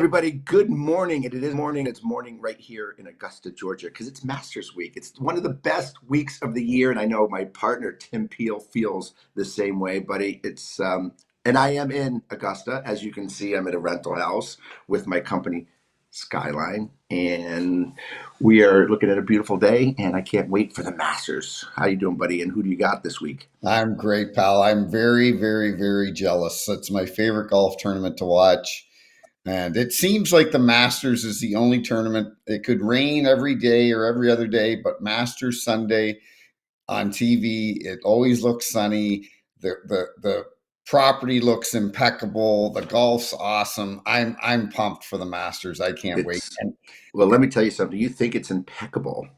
everybody. Good morning. It is morning. It's morning right here in Augusta, Georgia, because it's Masters Week. It's one of the best weeks of the year, and I know my partner Tim Peel feels the same way, buddy. And I am in Augusta, as you can see. I'm at a rental house with my company Skyline, and we are looking at a beautiful day. And I can't wait for the Masters. How you doing, buddy? And who do you got this week? I'm great, pal. I'm very, very, very jealous. It's my favorite golf tournament to watch. And it seems like the Masters is the only tournament. It could rain every day or every other day, but Masters Sunday on TV, it always looks sunny. The property looks impeccable. The golf's awesome. I'm pumped for the Masters. I can't wait. It's Well, let me tell you something. You think it's impeccable.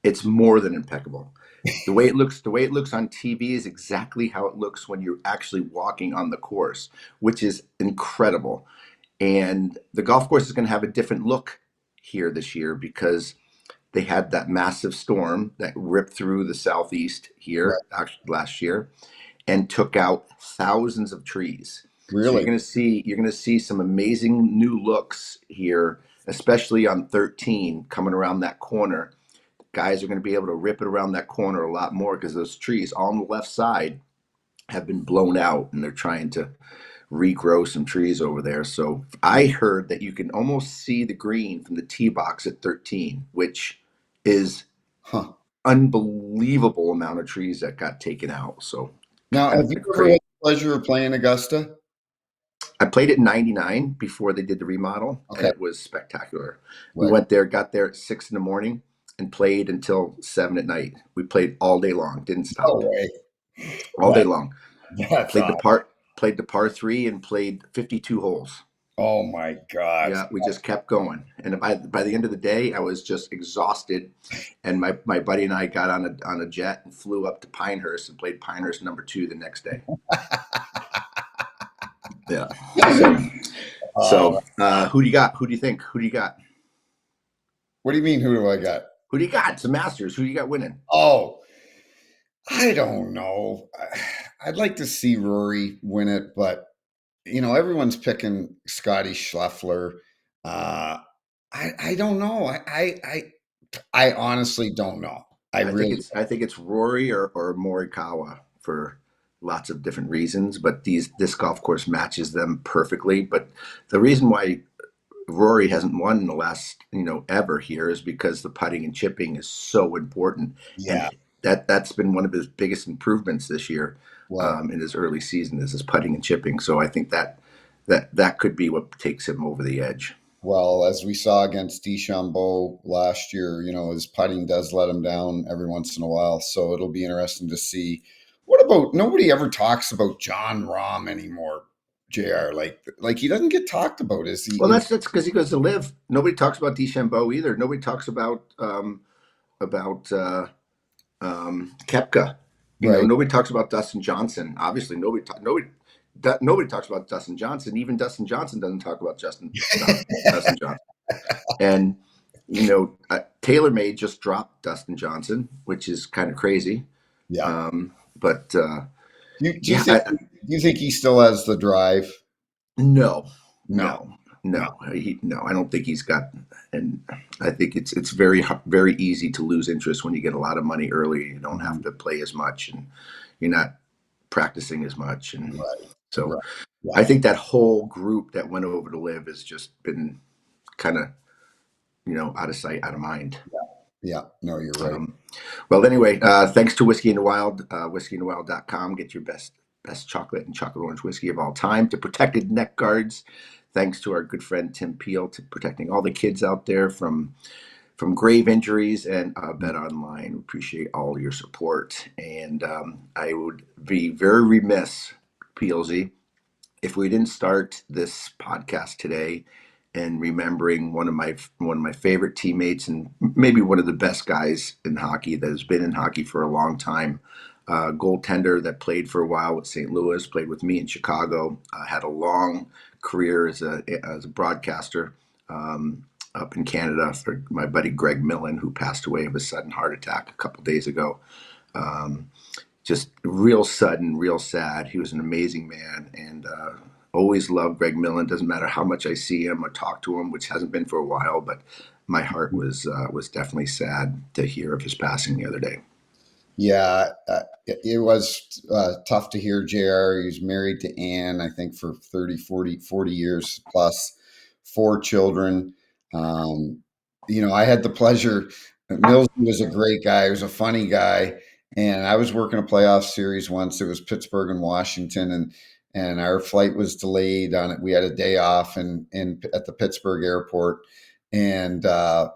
It's more than impeccable. The way it looks on TV is exactly how it looks when you're actually walking on the course, which is incredible. And the golf course is going to have a different look here this year because they had that massive storm that ripped through the southeast here Right. actually last year and took out thousands of trees. So Really? you're going to see some amazing new looks here, especially on 13 coming around that corner. Guys are going to be able to rip it around that corner a lot more because those trees on the left side have been blown out and they're trying to regrow some trees over there. So I heard that you can almost see the green from the tee box at 13, which is Huh. unbelievable amount of trees that got taken out. So Now, kind have of you ever crazy. had the pleasure of playing Augusta? I played at 99 before they did the remodel, and Okay. it was spectacular. We Right. went there, got there at 6 in the morning, and played until 7 at night. We played all day long, didn't No stop, way. all day long. That's Played the awesome. par, played the par three, and played 52 holes. Oh my gosh. Yeah, we just kept going, and by the end of the day, I was just exhausted. And my buddy and I got on a jet and flew up to Pinehurst and played Pinehurst number two the next day. Yeah. So Uh, who do you got? Who do you think? Who do you got? what do you mean? Who do I got? Who do you got? It's the Masters. Who do you got winning? Oh, I don't know. I'd like to see Rory win it, but everyone's picking Scotty Scheffler. Uh, I don't know. I honestly don't know. I really. I think it's Rory or Morikawa for lots of different reasons, but this golf course matches them perfectly. But the reason why Rory hasn't won in the last, ever here is because the putting and chipping is so important, Yeah. and that's been one of his biggest improvements this year Well, in his early season is his putting and chipping. So I think that could be what takes him over the edge. well, as we saw against DeChambeau last year, his putting does let him down every once in a while. So it'll be interesting to see. What about nobody ever talks about John Rahm anymore, JR? Like he doesn't get talked about. Is he Well, that's because he goes to live. Nobody talks about DeChambeau either. Nobody talks about Kepka. right? Nobody talks about Dustin Johnson. Obviously, nobody talks about Dustin Johnson. Even Dustin Johnson doesn't talk about Dustin Johnson. And TaylorMade just dropped Dustin Johnson, which is kind of crazy. Yeah. But Do you yeah, think do you think he still has the drive? no, No, no, no. no. I don't think he's got. And I think it's very easy to lose interest when you get a lot of money early. You don't have Mhm. to play as much, and you're not practicing as much, and Right, so right. Yeah, I think that whole group that went over to live has just been kind of out of sight, out of mind. yeah. No, you're right. Um, well, anyway, thanks to Whiskey in the Wild, whiskeyinthewild.com. Get your best chocolate and chocolate orange whiskey of all time. To Protected Neck Guards, thanks to our good friend Tim Peel to protecting all the kids out there from grave injuries, and Bet Online. Appreciate all your support. And I would be very remiss, PLZ, if we didn't start this podcast today and remembering one of my favorite teammates and maybe one of the best guys in hockey that has been in hockey for a long time. Goaltender that played for a while with St. Louis, played with me in Chicago, had a long career as a broadcaster up in Canada for my buddy Greg Millen, who passed away of a sudden heart attack a couple days ago. Um, just real sudden, real sad. He was an amazing man, and Always loved Greg Millen. Doesn't matter how much I see him or talk to him, which hasn't been for a while, but my heart was definitely sad to hear of his passing the other day. Yeah, it was tough to hear JR. He was married to Anne, I think, for 30, 40 years plus, four children. Um, I had the pleasure. Mills was a great guy. He was a funny guy. And I was working a playoff series once. It was Pittsburgh and Washington, and our flight was delayed on it. We had a day off in at the Pittsburgh airport, and Bill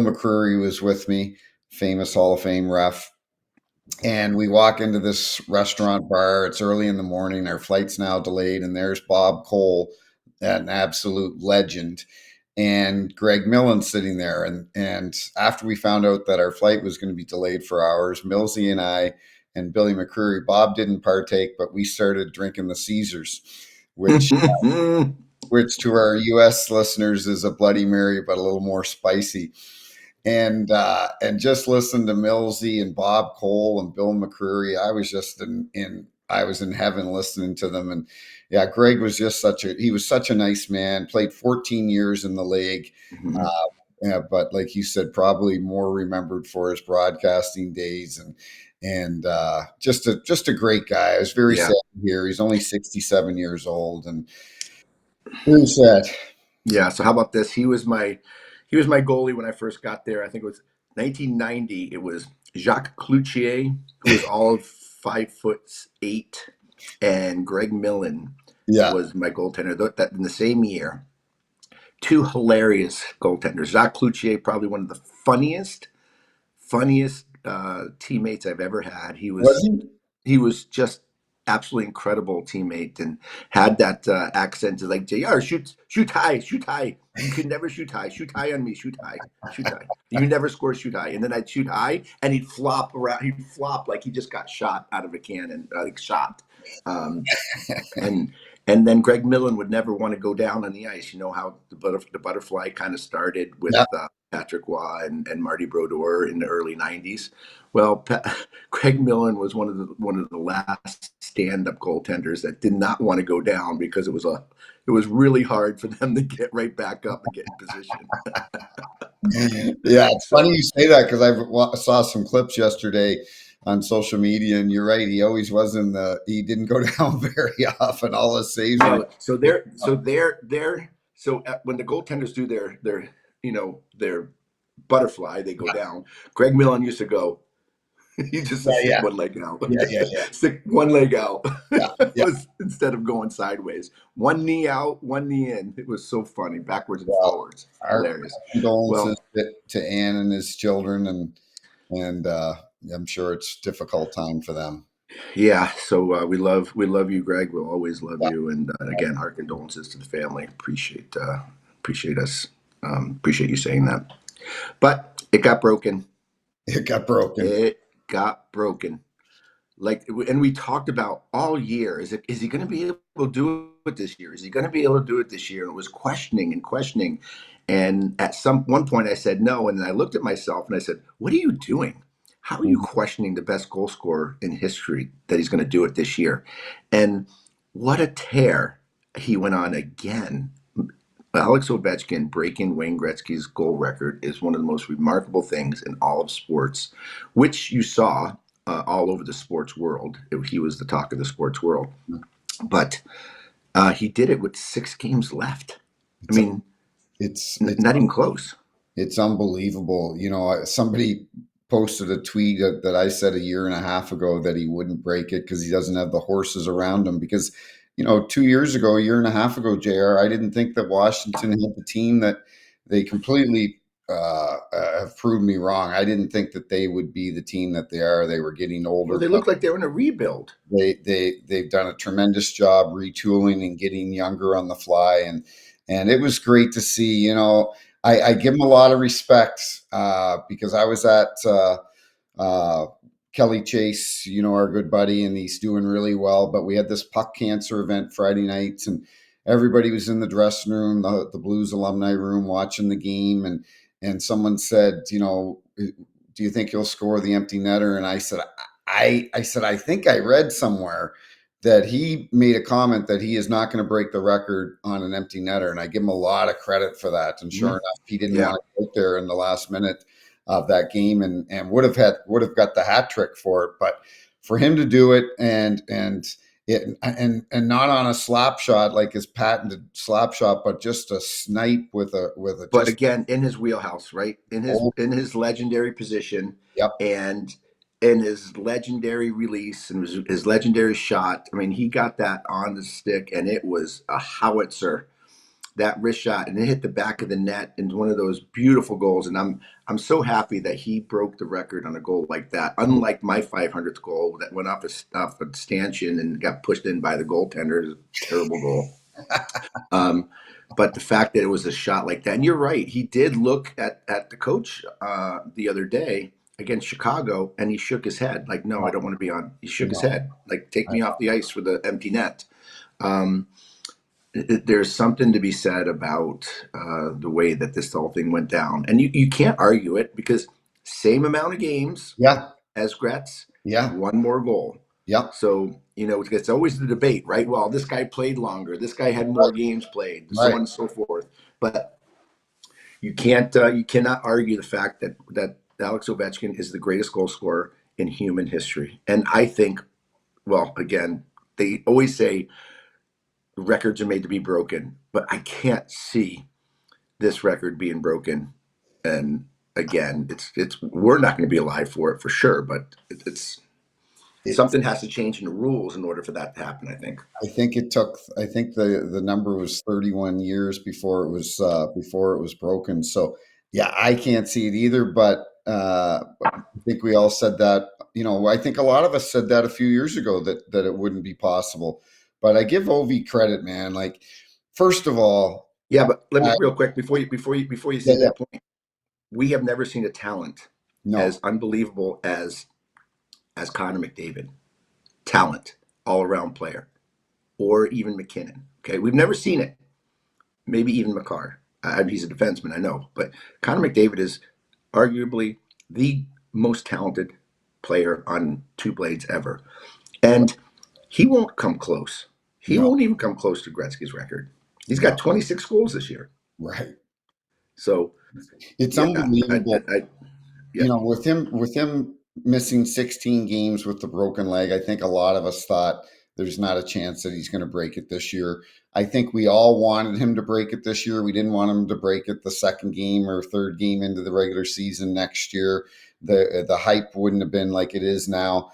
McCreary was with me, famous Hall of Fame ref. And we walk into this restaurant bar. It's early in the morning. Our flight's now delayed, and there's Bob Cole, an absolute legend, and Greg Millen sitting there. And after we found out that our flight was going to be delayed for hours, Millsy and I and Billy McCreary, Bob didn't partake, but we started drinking the Caesars, which which to our U.S. listeners is a Bloody Mary, but a little more spicy. And just listen to Millsy and Bob Cole and Bill McCreary. I was just I was in heaven listening to them. And yeah, Greg was just he was such a nice man. Played 14 years in the league. Yeah, but like you said, probably more remembered for his broadcasting days and just a great guy. I was very Yeah. sad to hear he's only 67 years old and very sad. Yeah. So how about this? He was my goalie when I first got there. I think it was 1990. It was Jacques Cloutier, who was all of 5'8", and Greg Millen Yeah. was my goaltender. That in the same year, two hilarious goaltenders. Jacques Cloutier, probably one of the funniest teammates I've ever had. He Was was he? he was just absolutely incredible teammate and had that accent to like JR, shoot high, shoot high. You can never shoot high. Shoot high on me. Shoot high. Shoot high. You never score shoot high. And then I'd shoot high and he'd flop around. He'd flop like he just got shot out of a cannon, like shot. Um, and and then Greg Millen would never want to go down on the ice. You know how the butterfly kind of started with Yeah. Patrick Waugh and Marty Brodeur in the early '90s. Well, Greg Millen was one of the last stand-up goaltenders that did not want to go down because it was really hard for them to get right back up and get in position. Yeah, it's funny So you say that because saw some clips yesterday on social media, and you're right. He always was he didn't go down very often. All his saves were. no, so when the goaltenders do their butterfly, they go down. Greg Millen used to go. He just to Yeah, stick yeah, one leg out. yeah, yeah, yeah, Stick one leg out. yeah, yeah. Was instead of going sideways. One knee out, one knee in. It was so funny, backwards and Well, forwards. our Hilarious. condolences Well, to Anne and his children, and I'm sure it's a difficult time for them. yeah. So we love you, Greg. We'll always love Yeah, you. And again, our condolences to the family. Appreciate us. Appreciate you saying that. But it got broken. it got broken. It got broken. Like, and we talked about all year, is he going to be able to do it this year? Is he going to be able to do it this year? And it was questioning and questioning. And at one point I said no. And then I looked at myself and I said, what are you doing? How are you Mhm. questioning the best goal scorer in history that he's going to do it this year? And what a tear he went on again. Alex Ovechkin breaking Wayne Gretzky's goal record is one of the most remarkable things in all of sports, which you saw all over the sports world. He was the talk of the sports world. But he did it with 6 games left. I It's mean, it's not even close. It's unbelievable. Somebody posted a tweet that I said a year and a half ago that he wouldn't break it because he doesn't have the horses around him. Because, 2 years ago, a year and a half ago, JR, I didn't think that Washington had the team that they completely have proved me wrong. I didn't think that they would be the team that they are. They were getting Well, older. they look like they were in a rebuild. They've done a tremendous job retooling and getting younger on the fly, and it was great to see. I give them a lot of respect because I was at uh, Kelly Chase, our good buddy, and he's doing really well. But we had this puck cancer event Friday nights, and everybody was in the dressing room, the Blues alumni room, watching the game, and someone said, do you think he'll score the empty netter? And I said, I think I read somewhere that he made a comment that he is not going to break the record on an empty netter, and I give him a lot of credit for that. And sure Mhm. enough, he didn't Yeah. want to go out there in the last minute of that game, and would have got the hat trick for it. But for him to do it and not on a slap shot like his patented slap shot, but just a snipe with a But just again, in his wheelhouse, right? old, In his legendary position yep, and in his legendary release and his legendary shot. I mean, he got that on the stick and it was a howitzer, that wrist shot, and it hit the back of the net into one of those beautiful goals. And I'm so happy that he broke the record on a goal like that. Unlike my 500th goal that went off a stanchion and got pushed in by the goaltender, it was a terrible goal. Um, but the fact that it was a shot like that, and you're right, he did look at the coach the other day against Chicago, and he shook his head like, "No, I don't want to be on." He shook his no, head like, "Take I, me off the ice for the empty net." Um, there's something to be said about the way that this whole thing went down, and you can't argue it because same amount of games yeah, as Gretz, yeah, one more goal. yeah, So, it's always the debate, right? Well, this guy played longer, this guy had more games played, so right. on and so forth. But you cannot argue the fact that Alex Ovechkin is the greatest goal scorer in human history. And I think, well, again, they always say records are made to be broken, but I can't see this record being broken. And again, it's we're not going to be alive for it for sure, but it's It, something has to change in the rules in order for that to happen, I think. I think the number was 31 years before it was broken. So yeah, I can't see it either, but I think we all said that, I think a lot of us said that a few years ago that it wouldn't be possible. But I give Ovi credit, man. Like, first of all, Yeah, but let me I, real quick before you yeah, say yeah, that point, we have never seen a talent as no, unbelievable as Connor McDavid. Talent, all around player, or even McKinnon. Okay, we've never seen it. Maybe even McCarr. He's a defenseman, I know, but Connor McDavid is arguably the most talented player on two blades ever, and he won't come close. He no, won't even come close to Gretzky's record. He's no, got 26 goals this year. right. So It's yeah, unbelievable. yeah, With him missing 16 games with the broken leg, I think a lot of us thought there's not a chance that he's going to break it this year. I think we all wanted him to break it this year. We didn't want him to break it the second game or third game into the regular season next year. The hype wouldn't have been like it is now.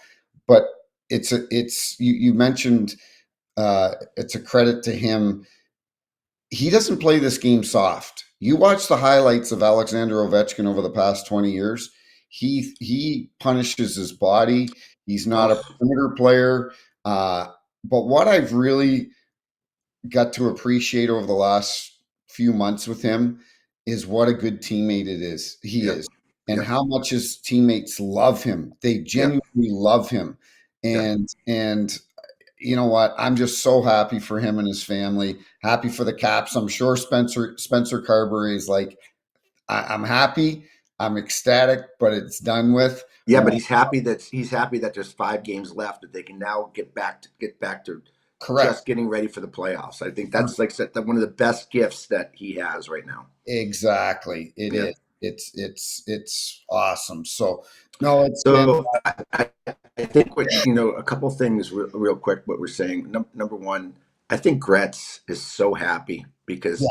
But you mentioned it's a credit to him. He doesn't play this game soft. You watch the highlights of Alexander Ovechkin over the past 20 years. He punishes his body. He's not a oh perimeter player. Uh, but what I've really got to appreciate over the last few months with him is what a good teammate it is. He yeah, is, and yeah, how much his teammates love him. They yeah, genuinely love him, yeah. and you know what? I'm just so happy for him and his family. Happy for the Caps. I'm sure Spencer Carberry is like, I'm happy. I'm ecstatic, but it's done with. Yeah, We but want he's happy that there's 5 games left that they can now get back to correct. just getting ready for the playoffs. I think that's like one of the best gifts that he has right now. Exactly. It Yeah. is. It's awesome. So no, it's been So I think a couple things real quick. What we're saying. Number one, I think Gretz is so happy because yeah,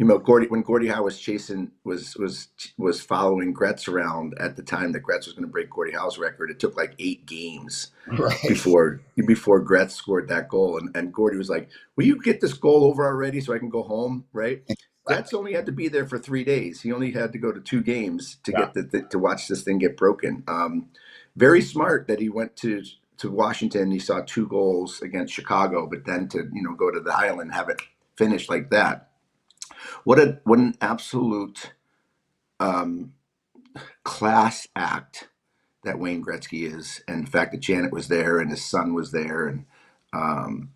When Gordie Howe was chasing was following Gretz around at the time that Gretz was going to break Gordie Howe's record. It took like 8 games right. before Gretz scored that goal, and Gordie was like, "Will you get this goal over already so I can go home?" Right? Gretz only had to be there for 3 days. He only had to go to 2 games to Yeah. get to watch this thing get broken. Very smart that he went to Washington. He saw 2 goals against Chicago, but then to go to the Island and have it finished like that. What an absolute um, class act that Wayne Gretzky is, and the fact that Janet was there and his son was there, and um,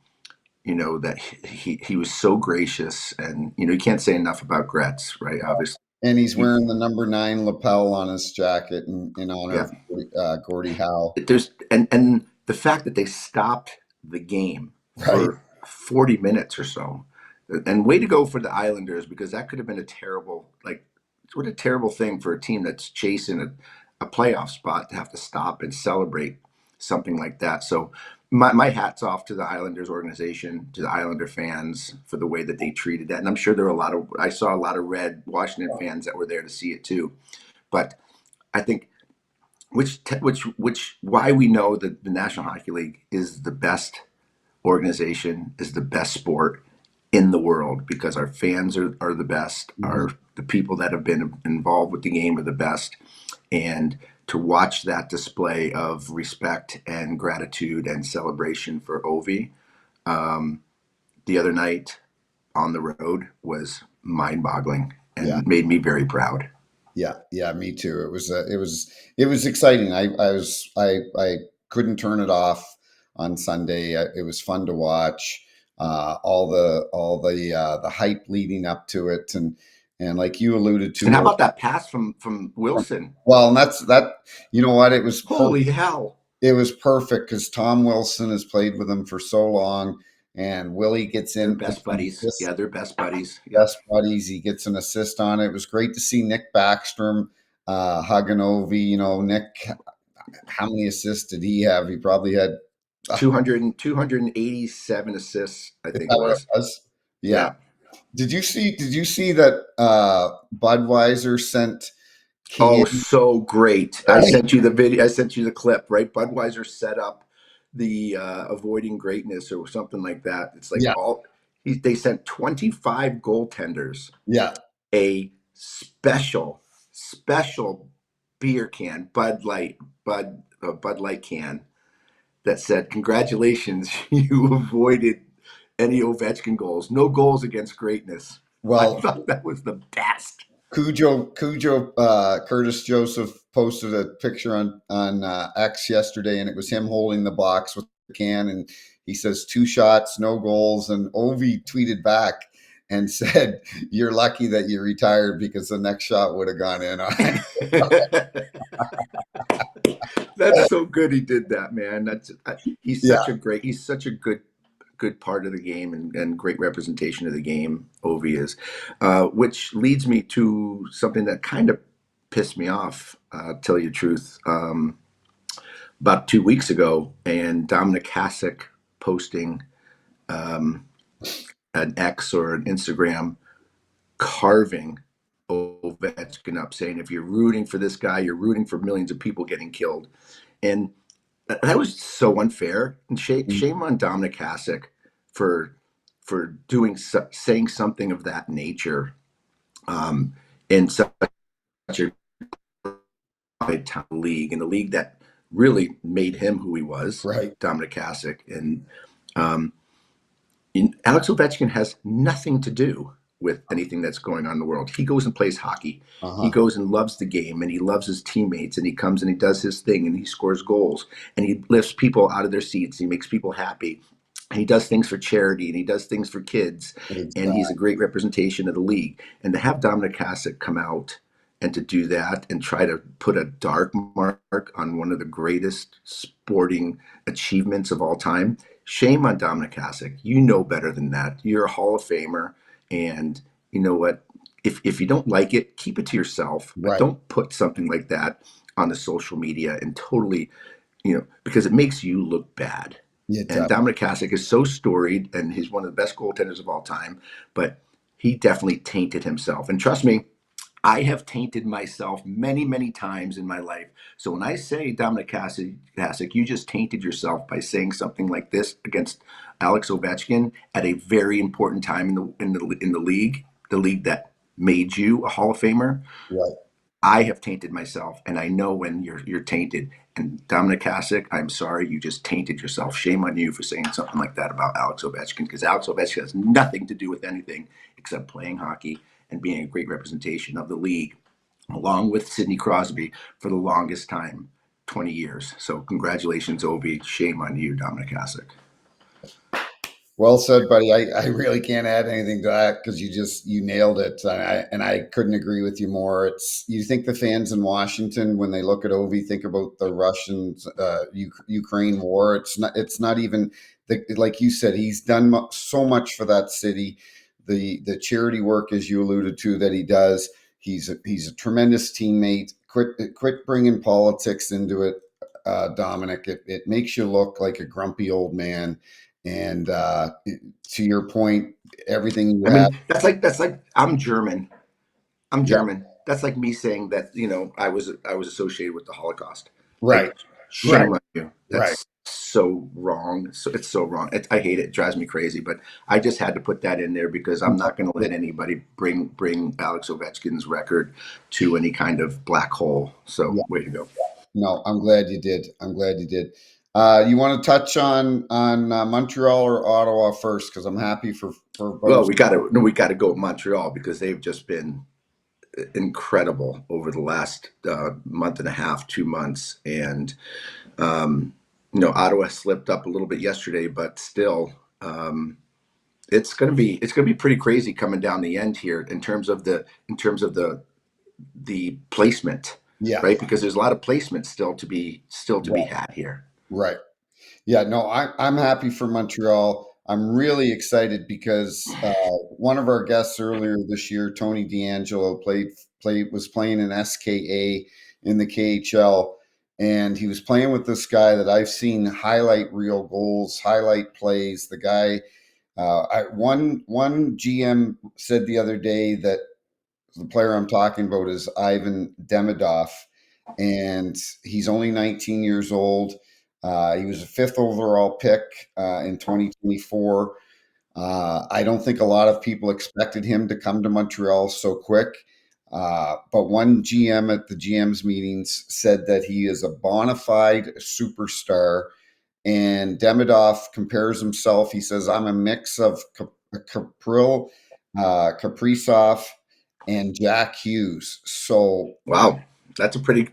that he was so gracious, and you can't say enough about Gretz, right? Obviously, And he's he, wearing the number 9 lapel on his jacket in honor yeah. of Gordie Howe. There's and the fact that they stopped the game Right. for 40 minutes or so. And way to go for the Islanders, because that could have been a terrible, like, what a terrible thing for a team that's chasing a playoff spot to have to stop and celebrate something like that. So my hat's off to the Islanders organization, to the Islander fans for the way that they treated that. And I'm sure there were I saw a lot of red Washington fans that were there to see it too. But I think why we know that the National Hockey League is the best organization, is the best sport in the world, because our fans are the best, Mhm. the people that have been involved with the game are the best. And to watch that display of respect and gratitude and celebration for Ovi the other night on the road was mind-boggling Yeah. and made me very proud. Yeah, yeah, me too. It was exciting. I couldn't turn it off on Sunday. It was fun to watch. All the hype leading up to it, and like you alluded And how to, about that pass from Wilson? well, and that's that. You know what? It was Holy perfect. hell! It was perfect because Tom Wilson has played with him for so long, and Willie gets They're in, best gets an buddies. assist, Yeah, they're best buddies. Yep. best buddies. He gets an assist on it. It was great to see Nick Backstrom hugging Ovi. You know, Nick, how many assists did he have? He probably had. Uh, 287 assists, I is think that it what it was. was? Yeah. Yeah. Did you see that Budweiser sent Oh, King? so great. I Right. sent you the video. I sent you the clip, right? Budweiser set up the avoiding greatness or something like that. It's like Yeah. they sent 25 goaltenders Yeah. a special beer can, Bud Light can, that said, "Congratulations, you avoided any Ovechkin goals. No goals against greatness." I Well, thought that was the best. Cujo, Curtis Joseph posted a picture on X yesterday, and it was him holding the box with the can, and he says 2 shots, no goals, and Ovi tweeted back and said, "You're lucky that you retired because the next shot would have gone in." That's so good. He did that, man. Yeah, He's such a good part of the game, and great representation of the game. Ovi is, which leads me to something that kind of pissed me off. Tell you the truth. About 2 weeks ago, and Dominic Hasek posting um, an X or an Instagram carving Ovechkin up, saying, "If you're rooting for this guy, you're rooting for millions of people getting killed." And that was so unfair. And shame on Dominic Hasek for saying something of that nature in such a league, in a league that really made him who he was, right. Dominic Hasek. And um, Alex Ovechkin has nothing to do with anything that's going on in the world. He goes and plays hockey. Uh He huh. goes and loves the game, and he loves his teammates, and he comes and he does his thing, and he scores goals, and he lifts people out of their seats. He makes people happy, and he does things for charity, and he does things for kids, and he's a Exactly. great representation of the league. And to have Dominic Hasek come out and to do that and try to put a dark mark on one of the greatest sporting achievements of all time, shame on Dominic Hasek. You know better than that. You're a Hall of Famer, and you know what? If you don't like it, keep it to yourself. But Right. don't put something like that on the social media and totally, because it makes you look bad. It And does. Dominic Hasek is so storied, and he's one of the best goaltenders of all time. But he definitely tainted himself. And trust me, I have tainted myself many, many times in my life. So when I say Dominic Hasek, you just tainted yourself by saying something like this against Alex Ovechkin at a very important time the league that made you a Hall of Famer. Right. I have tainted myself, and I know when you're tainted. And Dominic Hasek, I'm sorry, you just tainted yourself. Shame on you for saying something like that about Alex Ovechkin, because Alex Ovechkin has nothing to do with anything except playing hockey and being a great representation of the league, along with Sidney Crosby for the longest time, 20 years. So congratulations, Ovi. Shame on you, Dominic Hasek. Well said, buddy. I really can't add anything to that because you nailed it, and I couldn't agree with you more. It's you think the fans in Washington when they look at Ovi think about the Russians Ukraine war. It's not even like you said. He's done so much for that city. The charity work, as you alluded to, that he does. He's a tremendous teammate. Quit bringing politics into it, Dominic. It makes you look like a grumpy old man. And to your point, everything you I have, mean, that's like I'm German. I'm yeah, German. That's like me saying that I was associated with the Holocaust. right, Like, right, shame on you. right. That's so wrong. So it's so wrong. I hate it. It drives me crazy. But I just had to put that in there because I'm not going to let anybody bring Alex Ovechkin's record to any kind of black hole. So Yeah, way to go. no, I'm glad you did. I'm glad you did. You want to touch on Montreal or Ottawa first? Because I'm happy for Well, both. we got to go with Montreal because they've just been incredible over the last month and a half, 2 months, and Ottawa slipped up a little bit yesterday, but still, it's gonna be pretty crazy coming down the end here in terms of the placement, Yeah, right? Because there's a lot of placement still to be right, had here. right. Yeah, no, I'm happy for Montreal. I'm really excited because one of our guests earlier this year, Tony D'Angelo, was playing in SKA in the KHL, and he was playing with this guy that I've seen highlight reel goals, highlight plays. The guy, one GM said the other day that the player I'm talking about is Ivan Demidov, and he's only 19 years old. He was a fifth overall pick in 2024. I don't think a lot of people expected him to come to Montreal so quick. But one GM at the GM's meetings said that he is a bona fide superstar. And Demidov compares himself. He says, I'm a mix of Kaprizov, and Jack Hughes. Wow, that's a pretty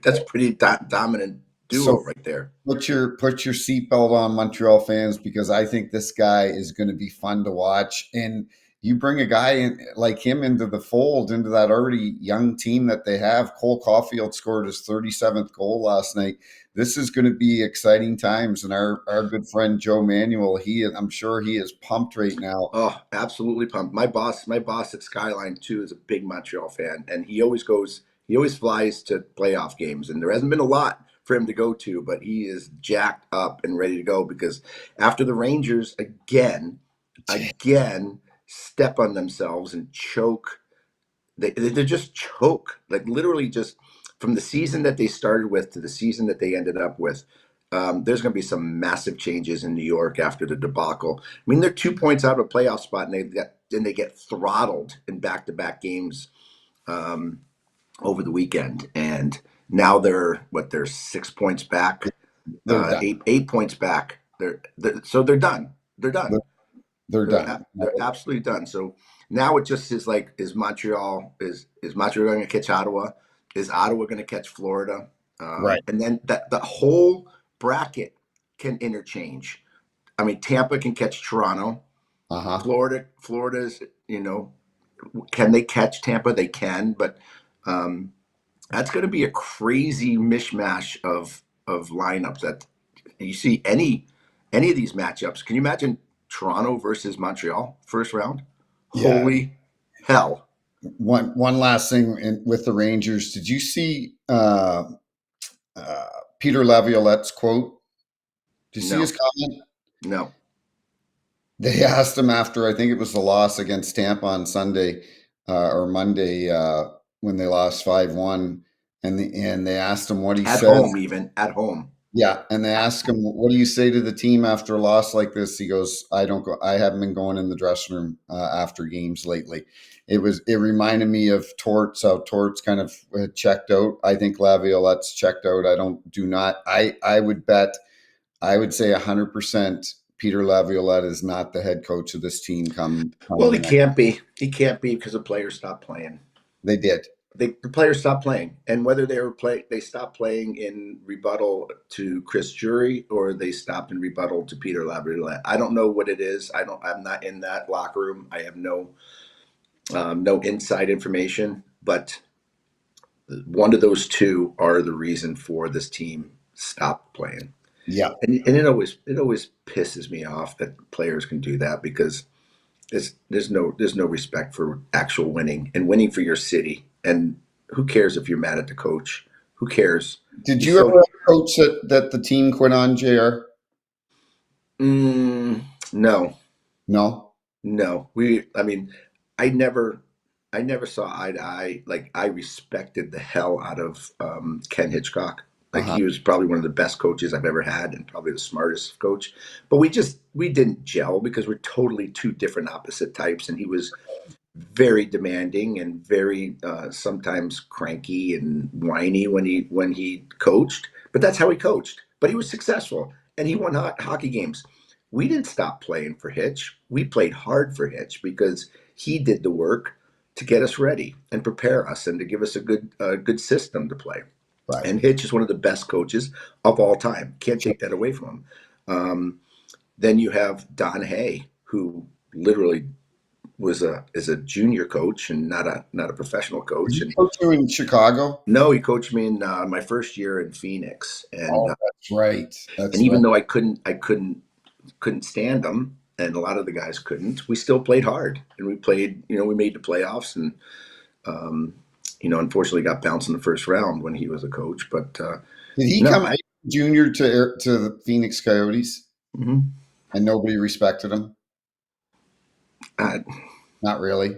dominant duo So right there. put your seatbelt on, Montreal fans, because I think this guy is going to be fun to watch. And you bring a guy like him into the fold, into that already young team that they have. Cole Caulfield scored his 37th goal last night. This is going to be exciting times. And our good friend Joe Manuel, I'm sure he is pumped right now. Oh, absolutely pumped. My boss at Skyline too is a big Montreal fan, and he always flies to playoff games, and there hasn't been a lot for him to go to, but he is jacked up and ready to go because after the Rangers again step on themselves and choke, they just choke, like literally just from the season that they started with to the season that they ended up with. There's going to be some massive changes in New York after the debacle. I mean, they're 2 points out of a playoff spot, and they get throttled in back-to-back games um, over the weekend, and now they're 6 points back, They're done. eight points back. So they're done. They're They're, done. they're done. They're absolutely done. So now it just is like, is Montreal going to catch Ottawa? Is Ottawa going to catch Florida? Right. And then that the whole bracket can interchange. I mean, Tampa can catch Toronto. Uh-huh. Florida's, can they catch Tampa? They can, but um, that's going to be a crazy mishmash of lineups that you see any of these matchups. Can you imagine Toronto versus Montreal first round? Yeah. Holy hell! One last thing with the Rangers. Did you see uh, Peter Laviolette's quote? Did you see his No, comment? no. They asked him after, I think it was the loss against Tampa on Sunday or Monday, when they lost 5-1, and they asked him what he At says. home, even at home. Yeah, and they ask him, "What do you say to the team after a loss like this?" He goes, "I don't go. I haven't been going in the dressing room after games lately." It reminded me of Torts. How Torts kind of checked out. I think Laviolette's checked out. I don't do not. I would bet. I would say 100%. Peter Laviolette is not the head coach of this team Well, coming he the next. can't be. He can't be because the players stopped playing. They did. the players stopped playing, and whether they stopped playing in rebuttal to Chris Jury or they stopped in rebuttal to Peter Laviolette. I don't know what it is. I'm not in that locker room. I have no inside information, but one of those two are the reason for this team stopped playing. Yeah. And it always pisses me off that players can do that because there's no respect for actual winning and winning for your city. And who cares if you're mad at the coach? Who cares? Did He's you ever so have a coach that the team quit on, JR? mm, no, No? no. I mean, I never, I never saw eye to eye. Like I respected the hell out of Ken Hitchcock. Like Uh-huh. he was probably one of the best coaches I've ever had, and probably the smartest coach. But we didn't gel because we're totally two different opposite types, and he was very demanding and very sometimes cranky and whiny when he coached. But that's how he coached. But he was successful and he won hockey games. We didn't stop playing for Hitch. We played hard for Hitch because he did the work to get us ready and prepare us and to give us a good system to play. Right. And Hitch is one of the best coaches of all time. Can't Sure. take that away from him. Then you have Don Hay, who literally is a junior coach and not a professional Did coach. he And coach you in Chicago? no, he coached me in my first year in Phoenix. Oh, that's right. And That's right. even though I couldn't stand him, and a lot of the guys couldn't, we still played hard and we played. We made the playoffs, and um, unfortunately got bounced in the first round when he was a coach. But Did he no, come junior to the Phoenix Coyotes mhm. and nobody respected him? uh, Not really.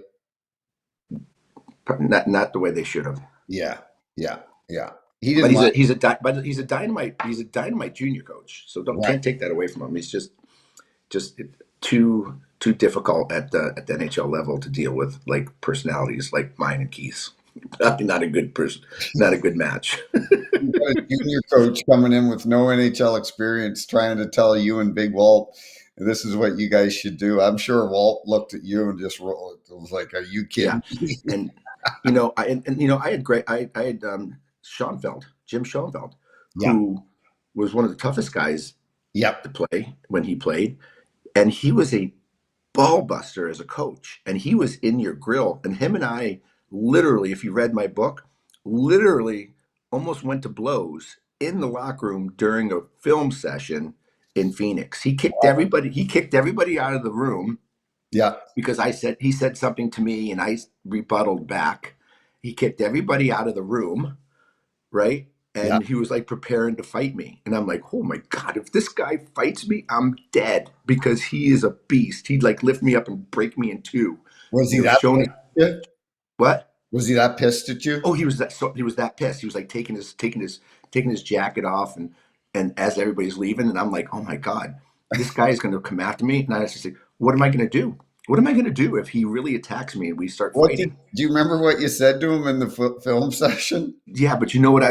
not the way they should have. Yeah. Yeah. Yeah. He But didn't like. he's a dynamite junior coach. So don't Right. can't take that away from him. He's just too difficult at the NHL level to deal with like personalities like mine and Keith's. Not a good person, not a good match. You got a junior coach coming in with no NHL experience trying to tell you and Big Walt, this is what you guys should do. I'm sure Walt looked at you and just rolled. It was like, are you Yeah, kidding me? and I had Schoenfeld, Jim Schoenfeld, Yeah. who was one of the toughest guys to Yep. play when he played, and he was a ball buster as a coach, and he was in your grill. And him and I literally, if you read my book, literally almost went to blows in the locker room during a film session in Phoenix. He kicked everybody out of the room Yeah. because he said something to me and I rebutted back. He kicked everybody out of the room, right? Yeah. And he was like preparing to fight me. And I'm like, oh my God, if this guy fights me, I'm dead because he is a beast. He'd like lift me up and break me in two. Was he that Show pissed me at you? what? Was he that pissed at you? Oh, he was that pissed. He was like taking his jacket off and as everybody's leaving, and I'm like, oh my God, this guy is gonna come after me. And I was just like, what am I gonna do? What am I gonna do if he really attacks me and we start What did fighting? do you remember what you said to him in the film session? Yeah, but you know what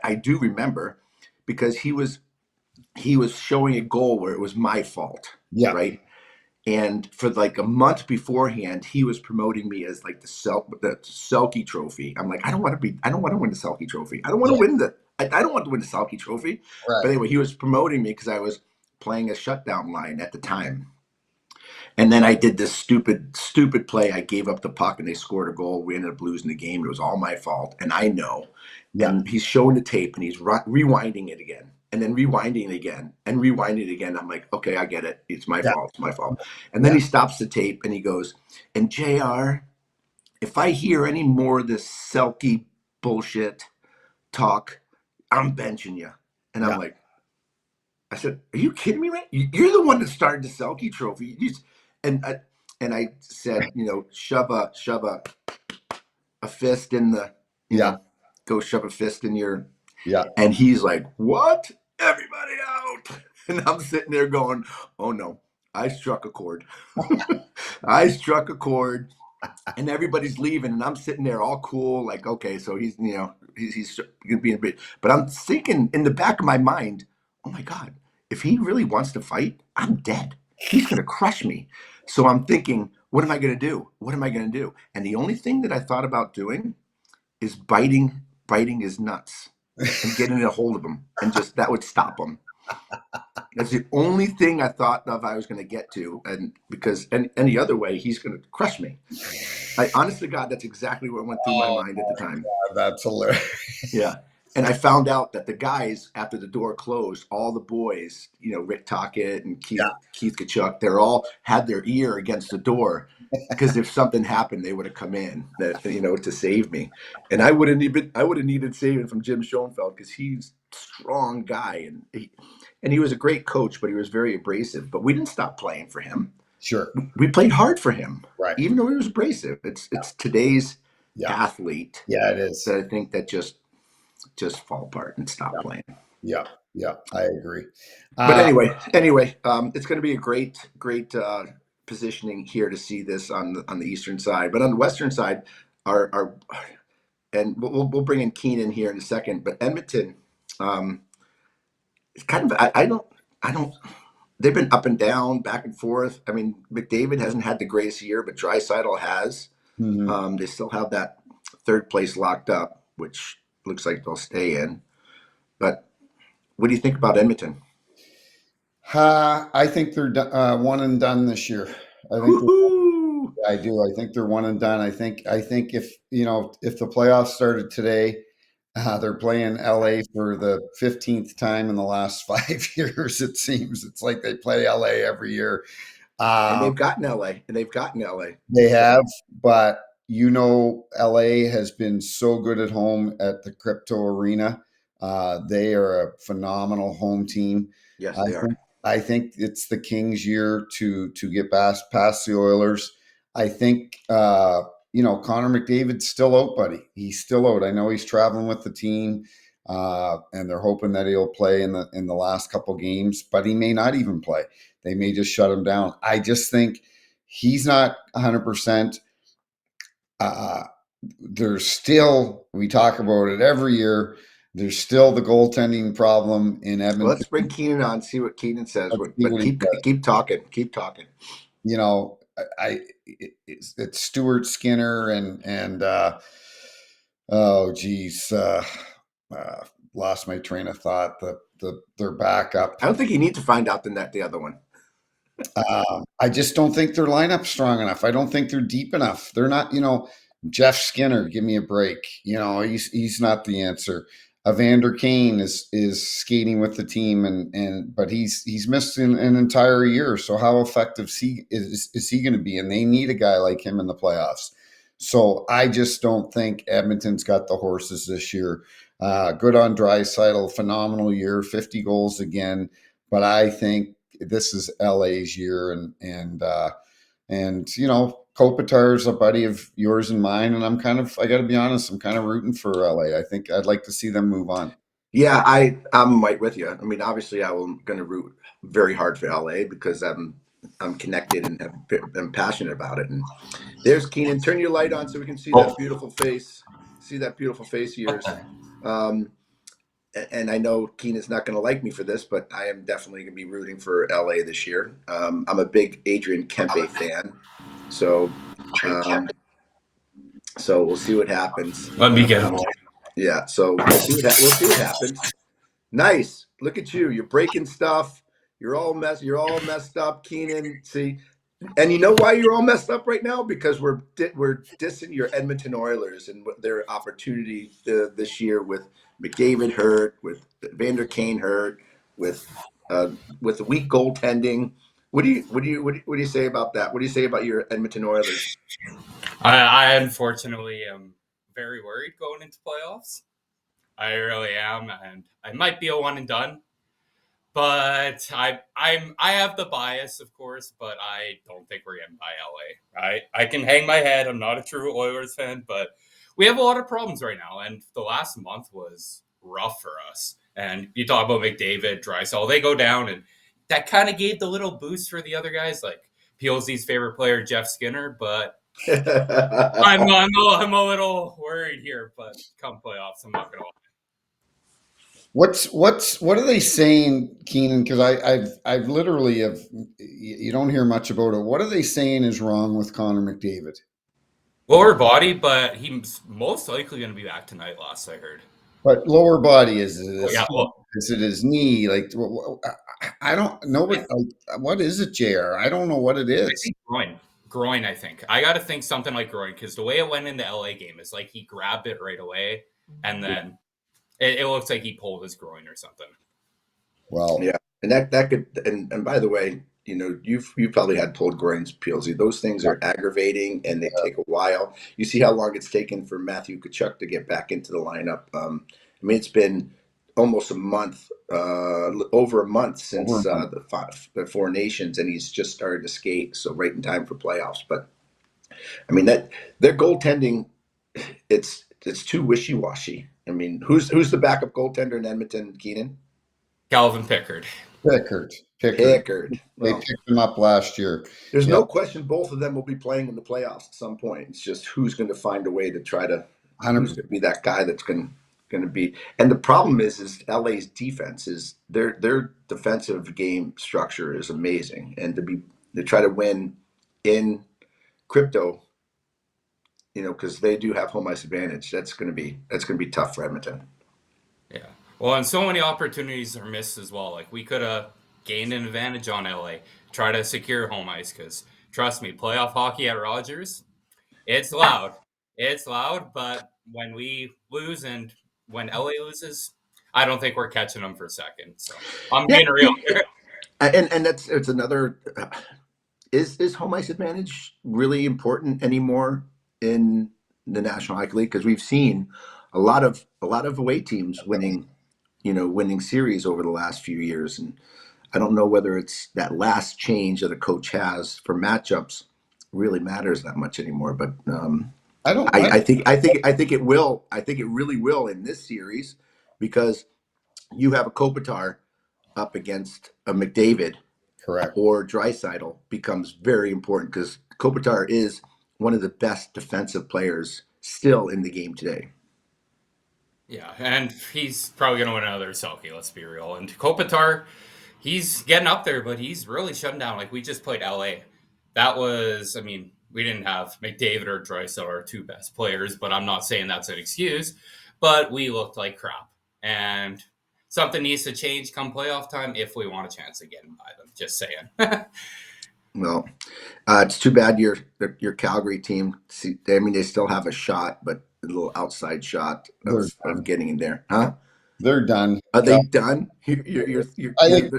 I do remember because he was showing a goal where it was my fault, Yeah. right? And for like a month beforehand, he was promoting me as like the Selkie Trophy. I'm like, I don't want to win the Selkie Trophy. Yeah. I don't want to win the Selkie Trophy. But Right. anyway, he was promoting me because I was playing a shutdown line at the time. And then I did this stupid play. I gave up the puck and they scored a goal. We ended up losing the game. It was all my fault. And I know. Yeah. And he's showing the tape and he's rewinding it again and then rewinding it again and rewinding it again. I'm like, okay, I get it. It's my Yeah. fault. It's my fault. And then Yeah. he stops the tape and he goes, and JR, if I hear any more of this Selkie bullshit talk, I'm benching you. And I'm Yeah. like, I said, "Are you kidding me, man? You're the one that started the Selkie Trophy." And I, and I said, shove a fist in the, Yeah. go shove a fist in your. Yeah. And he's like, "What? Everybody out!" And I'm sitting there going, "Oh no, I struck a chord. I struck a chord." And everybody's leaving, and I'm sitting there all cool, like, okay, so he's gonna be in a bit. But I'm thinking in the back of my mind, oh my God, if he really wants to fight, I'm dead. He's gonna crush me. So I'm thinking, what am I gonna do? What am I gonna do? And the only thing that I thought about doing is biting his nuts and getting a hold of him, and just that would stop him. That's the only thing I thought of I was going to get to, and because any other way, he's going to crush me. I honestly, God, that's exactly what went through my Oh mind at the time. my God, that's hilarious. Yeah. And I found out that the guys, after the door closed, all the boys, Rick Tocchet and Yeah, Keith Kachuk, they're all had their ear against the door because if something happened, they would have come in, to save me. And I would have needed saving from Jim Schoenfeld because he's a strong guy, and he was a great coach, but he was very abrasive. But we didn't stop playing for him. sure. We played hard for him, Right. even though he was abrasive. It's today's Yeah. athlete Yeah, it is. that I think that just fall apart and stop playing. Yeah. Yeah. I agree. But anyway, it's going to be a great positioning here to see this on the eastern side. But on the western side, our and we'll bring in Keenan here in a second. But Edmonton, it's kind of I don't. They've been up and down, back and forth. I mean, McDavid hasn't had the greatest year, but Draisaitl has. They still have that third place locked up, which looks like they'll stay in. But what do you think about Edmonton? I think they're one and done this year. I think Woo-hoo! I do. I think they're one and done. I think if if the playoffs started today, they're playing LA for the 15th time in the last 5 years. It seems it's like they play LA every year. And they've gotten LA. They have, but LA has been so good at home at the Crypto Arena. They are a phenomenal home team. Yes, I they are. think I think it's the Kings' year to get past the Oilers. I think Connor McDavid's still out, buddy. He's still out. I know he's traveling with the team, and they're hoping that he'll play in the last couple games, but he may not even play. They may just shut him down. I just think he's not 100%. There's still, we talk about it every year, there's still the goaltending problem in Well, Edmonton. let's bring Keenan on, see what Keenan says. Let's see But what he says. keep talking. Keep talking. It's Stuart Skinner and oh geez, lost my train of thought. Their backup. I don't think you need to find out the other one. I just don't think their lineup's strong enough. I don't think they're deep enough. They're not, Jeff Skinner, give me a break. He's not the answer. Evander Kane is skating with the team but he's missed an entire year. So how effective is he going to be? And they need a guy like him in the playoffs. So I just don't think Edmonton's got the horses this year. Good on Draisaitl, phenomenal year, 50 goals again. But I think this is LA's year, and Kopitar's a buddy of yours and mine, and I got to be honest, I'm kind of rooting for LA. I think I'd like to see them move on. Yeah, I'm right with you. I mean, obviously, I'm going to root very hard for LA because I'm connected and I'm passionate about it. And there's Keenan. Turn your light on so we can see that beautiful face. See that beautiful face of yours. And I know Keenan's not going to like me for this, but I am definitely going to be rooting for LA this year. I'm a big Adrian Kempe fan, so we'll see what happens. Let me get him. Yeah, so we'll see what happens. Nice. Look at you. You're breaking stuff. You're all messed up, Keenan. See, and you know why you're all messed up right now? Because we're dissing your Edmonton Oilers and their opportunity this year with McDavid hurt, with Vander Kane hurt, with the weak goaltending. What do you say about that? What do you say about your Edmonton Oilers? I unfortunately am very worried going into playoffs. I really am, and I might be a one and done. But I have the bias, of course, but I don't think we're getting by LA. I can hang my head. I'm not a true Oilers fan, but we have a lot of problems right now, and the last month was rough for us. And you talk about McDavid, Draisaitl, they go down, and that kind of gave the little boost for the other guys, like PLZ's favorite player, Jeff Skinner. But I'm a little worried here. But come playoffs, I'm not gonna lie. What are they saying, Keenan? Because I've literally you don't hear much about it. What are they saying is wrong with Connor McDavid? Lower body, but he's most likely going to be back tonight. Last I heard. But lower body, is it Oh his yeah, foot? Is it his knee? Like, I don't know I, what is it, JR? I don't know what it I is. think groin. Groin. I think I got to think something like groin because the way it went in the LA game is like he grabbed it right away, and then it looks like he pulled his groin or something. Well, Yeah, and that could, and by the way, you've probably had pulled groins, PLZ. Those things are aggravating and they take a while. You see how long it's taken for Matthew Tkachuk to get back into the lineup. I mean, it's been almost a month, over a month over since a month. the Four Nations, and he's just started to skate. So right in time for playoffs. But I mean that their goaltending, it's too wishy washy. I mean, who's the backup goaltender in Edmonton, Keenan? Calvin Pickard. Pickard. Pickard. They Well, picked him up last year. there's Yeah, no question both of them will be playing in the playoffs at some point. It's just who's going to find a way to try to who's 100%. going to be that guy that's going to be. And the problem is LA's defense is their defensive game structure is amazing, and to try to win in crypto, because they do have home ice advantage. That's going to be tough for Edmonton. Yeah. Well, and so many opportunities are missed as well. Like we could have gained an advantage on LA, try to secure home ice because trust me, playoff hockey at Rogers, it's loud. It's loud, but when we lose and when LA loses, I don't think we're catching them for second. So I'm Yeah, being real here. and it's another. Is home ice advantage really important anymore in the National Hockey League? Because we've seen a lot of away teams winning series over the last few years, and I don't know whether it's that last change that a coach has for matchups really matters that much anymore. But I don't. I think it will. I think it really will in this series because you have a Kopitar up against a McDavid Correct. or Dreisaitl becomes very important because Kopitar is one of the best defensive players still in the game today. Yeah, and he's probably going to win another Selkie, let's be real. And Kopitar, he's getting up there, but he's really shutting down. Like we just played LA. That was, I mean, we didn't have McDavid or Drysdale our two best players, but I'm not saying that's an excuse. But we looked like crap, and something needs to change come playoff time if we want a chance of getting by them. Just saying. Well, it's too bad your Calgary team. I mean, they still have a shot, but a little outside shot They're of done. getting in there, huh? They're done. Are they done? I think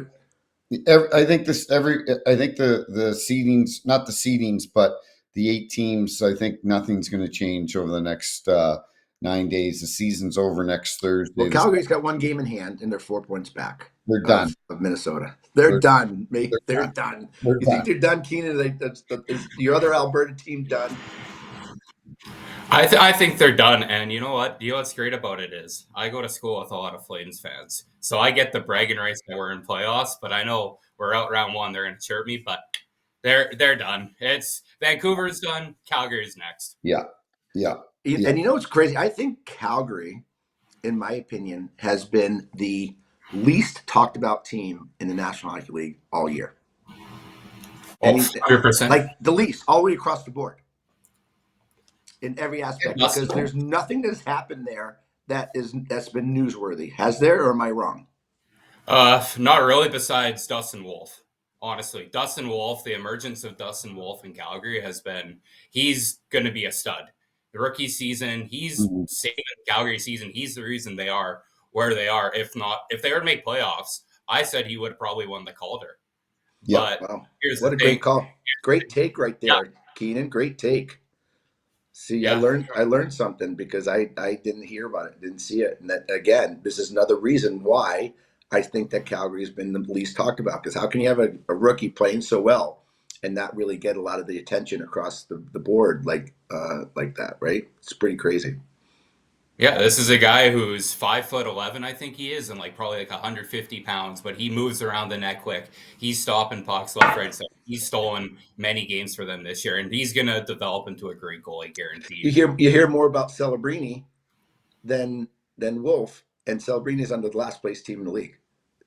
I think this every I think the seedings, not the seedings, but the 8 teams. I think nothing's going to change over the next 9 days. The season's over next Thursday. Well, Calgary's got one game in hand, and they're 4 points back They're of, done. of Minnesota. They're They're, done, mate. they're They're done. done. They're You think done. they're done, Keenan? Is your other Alberta team done? I think they're done. And you know what? You know what's great about it is I go to school with a lot of Flames fans. So I get the bragging rights that we're in playoffs, but I know we're out round one. They're going to chirp me, but they're done. It's Vancouver's done. Calgary's next. Yeah. Yeah. Yeah. And you know what's crazy? I think Calgary, in my opinion, has been the least talked about team in the National Hockey League all year. Oh, And 100%. like the least, all the way across the board in every aspect, because there's nothing that's happened there that's been newsworthy. Has there, or am I wrong? Not really, besides Dustin Wolf. Honestly, Dustin Wolf, the emergence of Dustin Wolf in Calgary he's going to be a stud. The rookie season, he's Mhm. saving the Calgary season. He's the reason they are where they are. If they were to make playoffs, I said he would have probably won the Calder. Yeah. But Wow, here's what the a thing. great call! Great take right Yeah. there, Keenan. Great take. See, Yeah. I learned something because I didn't hear about it, didn't see it, and that again, this is another reason why I think that Calgary has been the least talked about. Because how can you have a rookie playing so well and not really get a lot of the attention across the board like that, right? It's pretty crazy. Yeah, this is a guy who's 5'11", I think he is, and like probably like 150 pounds, but he moves around the net quick. He's stopping pucks left, right, center. He's stolen many games for them this year, and he's gonna develop into a great goalie, You guaranteed. hear more about Celebrini than Wolf, and Celebrini is under the last place team in the league.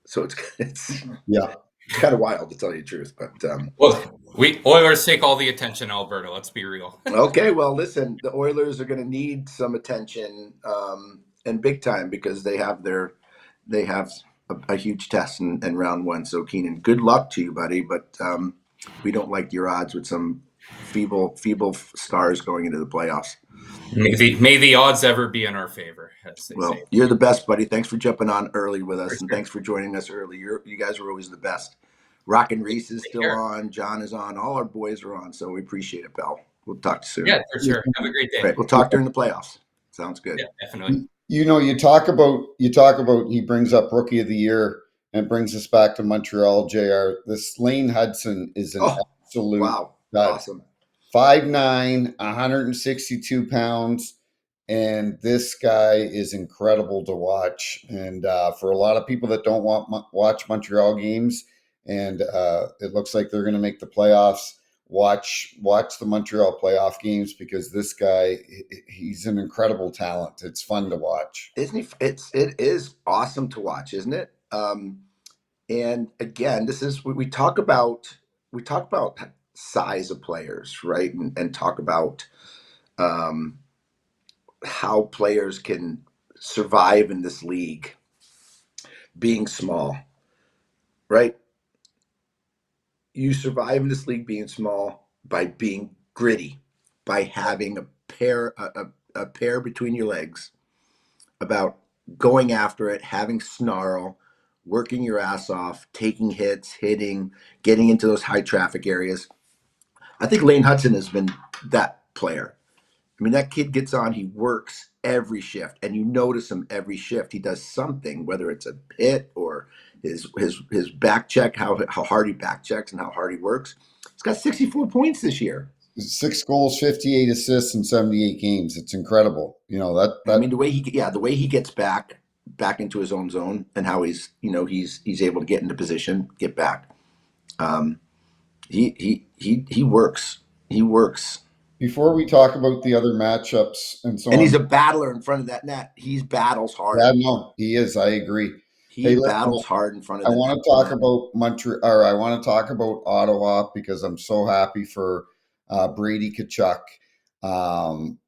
So it's Yeah. kind of wild to tell you the truth. But Well, we Oilers take all the attention, Alberta. Let's be real. okay, well, listen, the Oilers are going to need some attention, and big time, because they have a huge test in round one. So Keenan, good luck to you, buddy. But we don't like your odds with some feeble stars going into the playoffs. May the odds ever be in our favor, as they Well, say. you're the best, buddy. Thanks for jumping on early with us, For and sure. thanks for joining us early. You guys are always the best. Rockin' Reese is Take still care. on. John is on. All our boys are on. So we appreciate it, pal. We'll talk to you soon. Yeah, for sure. Have a great day. Great. We'll talk during the playoffs. Sounds good. Yeah, definitely. You know, you talk about he brings up Rookie of the Year and brings us back to Montreal, JR. This Lane Hudson is an Oh, absolute wow. stud. Awesome. 5'9", 162 pounds, and this guy is incredible to watch. And for a lot of people that don't watch Montreal games, and it looks like they're going to make the playoffs, watch the Montreal playoff games, because this guy, he's an incredible talent. It's fun to watch. Isn't he? It is awesome to watch, isn't it? And again, this is we talk about size of players, right? And talk about how players can survive in this league being small, right? You survive in this league being small by being gritty, by having a pair between your legs, about going after it, having snarl, working your ass off, taking hits, hitting, getting into those high traffic areas. I think Lane Hudson has been that player. I mean, that kid gets on, he works every shift, and you notice him every shift. He does something, whether it's a hit or his back check, how hard he back checks and how hard he works. He's got 64 points this year. 6 goals, 58 assists in 78 games. It's incredible. You know, that I mean, the way he gets back into his own zone, and how he's able to get into position, get back. He works. He works. Before we talk about the other matchups and so And on, he's a battler in front of that net. He battles hard. yeah, no, he is. I agree. He Listen, battles hard in front of I the net. want to talk about Montreal, or I want to talk about Ottawa, because I'm so happy for Brady Tkachuk.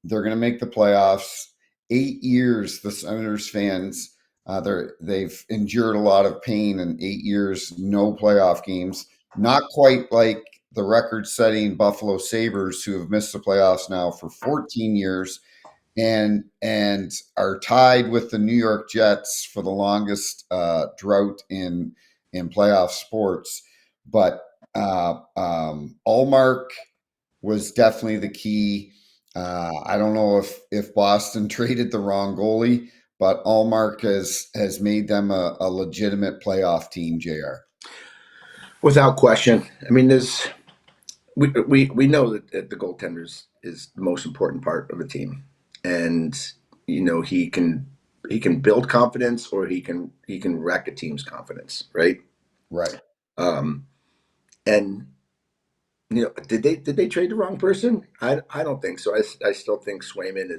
They're going to make the playoffs. 8 years, the Senators fans, they've endured a lot of pain in 8 years, no playoff games. Not quite like the record-setting Buffalo Sabres, who have missed the playoffs now for 14 years. And are tied with the New York Jets for the longest drought in playoff sports. But Ullmark was definitely the key. I don't know if Boston traded the wrong goalie, but Ullmark has made them a legitimate playoff team, JR. Without question. I mean, we know that the goaltenders is the most important part of a team, and he can build confidence, or he can wreck a team's confidence, right? Right. And did they trade the wrong person? I don't think so. I still think Swayman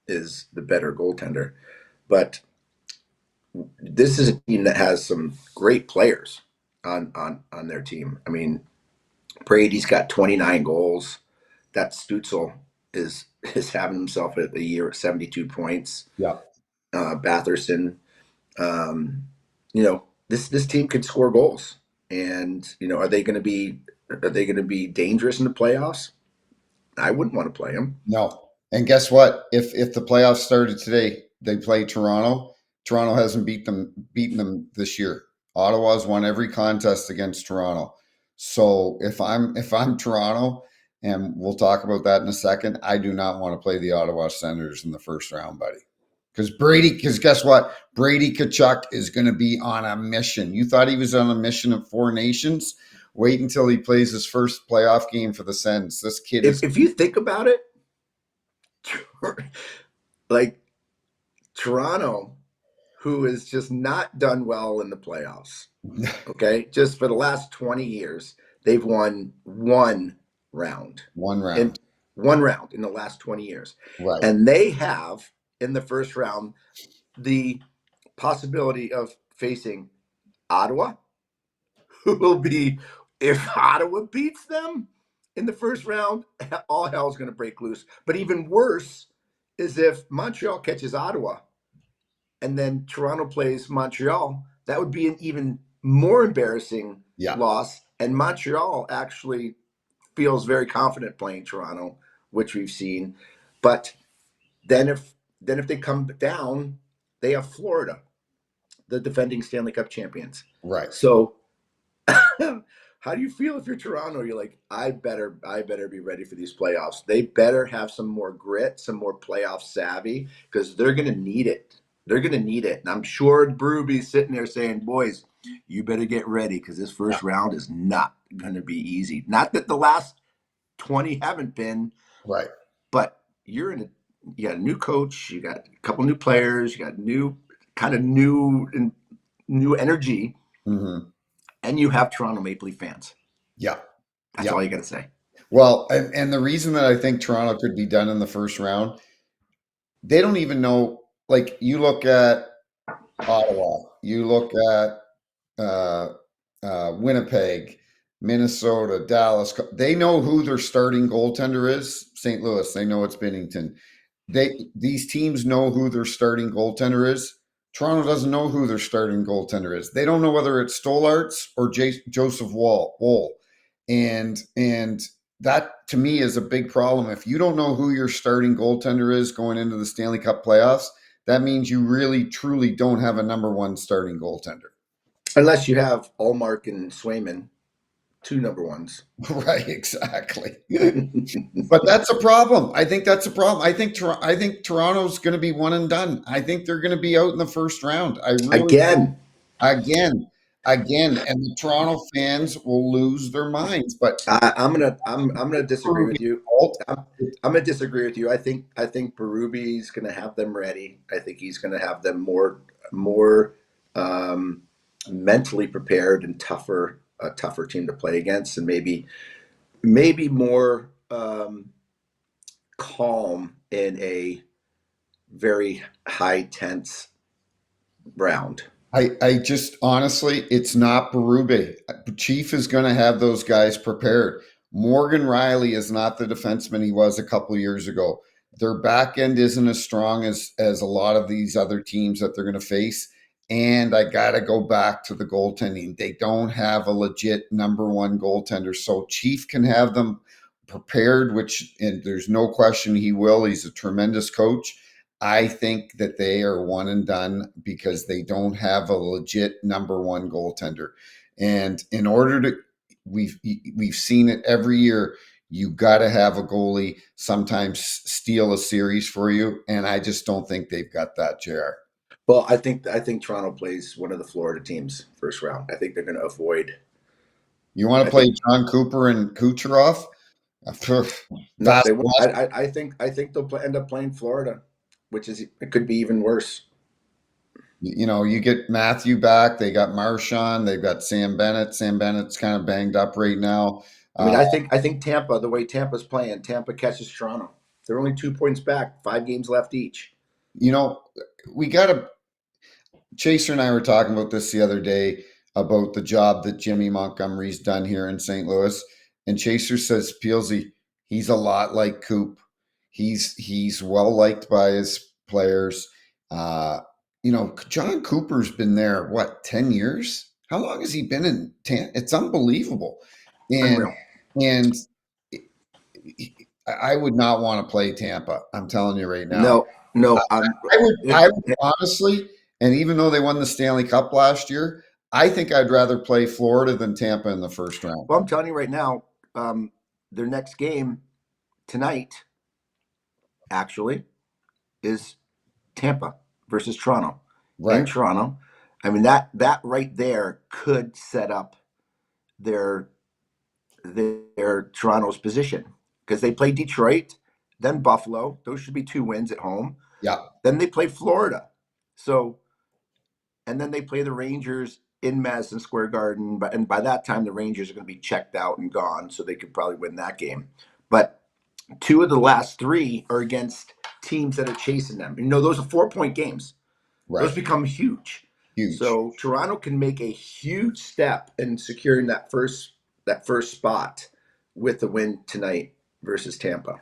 is the better goaltender, but this is a team that has some great players on their team. I mean, Brady's got 29 goals. That Stutzel is having himself a year at 72 points. Yeah. Batherson, this team could score goals, and are they going to be dangerous in the playoffs? I wouldn't want to play them. No. And guess what? If the playoffs started today, they play Toronto. Toronto hasn't beaten them this year. Ottawa's won every contest against Toronto. So if I'm Toronto, and we'll talk about that in a second, I do not want to play the Ottawa Senators in the first round, buddy. Because guess what? Brady Tkachuk is going to be on a mission. You thought he was on a mission of 4 nations? Wait until he plays his first playoff game for the Sens. This kid if you think about it, like Toronto, who has just not done well in the playoffs. Okay, just for the last 20 years, they've won one round. One round. One round in the last 20 years. Right. And they have, in the first round, the possibility of facing Ottawa, will be if Ottawa beats them in the first round, all hell's going to break loose. But even worse is if Montreal catches Ottawa and then Toronto plays Montreal. That would be an even more embarrassing Yeah. loss. And Montreal actually feels very confident playing Toronto, which we've seen. But then if they come down, they have Florida, the defending Stanley Cup champions. Right. So how do you feel if you're Toronto? You're like, I better be ready for these playoffs. They better have some more grit, some more playoff savvy, because they're going to need it. They're going to need it. And I'm sure Berube's sitting there saying, boys, you better get ready because this first round is not going to be easy. Not that the last 20 haven't been. Right. But you got a new coach, you got a couple new players, you got new energy, and you have Toronto Maple Leaf fans. Yeah. That's all you got to say. Well, and the reason that I think Toronto could be done in the first round, they don't even know. Like, you look at Ottawa, you look at Winnipeg, Minnesota, Dallas. They know who their starting goaltender is. St. Louis, they know it's Binnington. These teams know who their starting goaltender is. Toronto doesn't know who their starting goaltender is. They don't know whether it's Stollarts or Joseph Woll. And that, to me, is a big problem. If you don't know who your starting goaltender is going into the Stanley Cup playoffs, that means you really, truly don't have a number one starting goaltender. Unless you have Ullmark and Swayman, two number ones. Right, exactly. But that's a problem. I think that's a problem. I think Toronto's going to be one and done. I think they're going to be out in the first round. Again, and the Toronto fans will lose their minds. But I'm gonna disagree with you. I'm gonna disagree with you. I think Berube's gonna have them ready. I think he's gonna have them more mentally prepared and a tougher team to play against, and maybe more calm in a very high tense round. I just, honestly, it's not Berube. Chief is going to have those guys prepared. Morgan Riley is not the defenseman he was a couple years ago. Their back end isn't as strong as a lot of these other teams that they're going to face. And I got to go back to the goaltending. They don't have a legit number one goaltender. So Chief can have them prepared, and there's no question he will. He's a tremendous coach. I think that they are one and done because they don't have a legit number one goaltender. And in order to, we've seen it every year, you got to have a goalie sometimes steal a series for you. And I just don't think they've got that, JR. Well, I think Toronto plays one of the Florida teams first round. I think they're going to avoid. You want to play John Cooper and Kucherov? No, they won't. I think they'll end up playing Florida, which is, it could be even worse. You get Matthew back. They got Marchand. They've got Sam Bennett. Sam Bennett's kind of banged up right now. I mean, I think Tampa, the way Tampa's playing, Tampa catches Toronto. They're only 2 points back, 5 games left each. We got to. Chaser and I were talking about this the other day about the job that Jimmy Montgomery's done here in St. Louis. And Chaser says, Peelsy, he's a lot like Coop. He's well liked by his players. John Cooper's been there, 10 years? How long has he been in Tampa? It's unbelievable. And I would not want to play Tampa. I'm telling you right now. No. I would honestly, and even though they won the Stanley Cup last year, I think I'd rather play Florida than Tampa in the first round. Well, I'm telling you right now, their next game tonight actually is Tampa versus Toronto. Right. In Toronto. I mean, that right there could set up their Toronto's position, because they play Detroit, then Buffalo. Those should be 2 wins at home. Yeah. Then they play Florida. So, and then they play the Rangers in Madison Square Garden. And by that time, the Rangers are going to be checked out and gone, so they could probably win that game. But 2 of the last 3 are against teams that are chasing them. Those are 4-point games. Right. Those become huge. Huge. So Toronto can make a huge step in securing that first spot with the win tonight versus Tampa.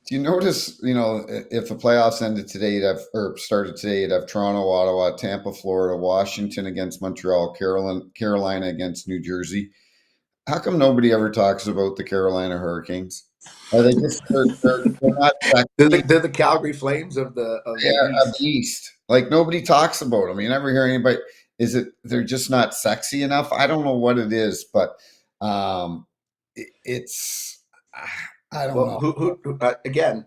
Do you notice, if the playoffs ended today, or started today, you'd have Toronto, Ottawa, Tampa, Florida, Washington against Montreal, Carolina against New Jersey. How come nobody ever talks about the Carolina Hurricanes? Are they just they're not They're sexy? the Calgary Flames of the Yeah, of the East. East. Like nobody talks about them. You never hear anybody. Is it they're just not sexy enough? I don't know what it is, but it's I don't Well, know. again,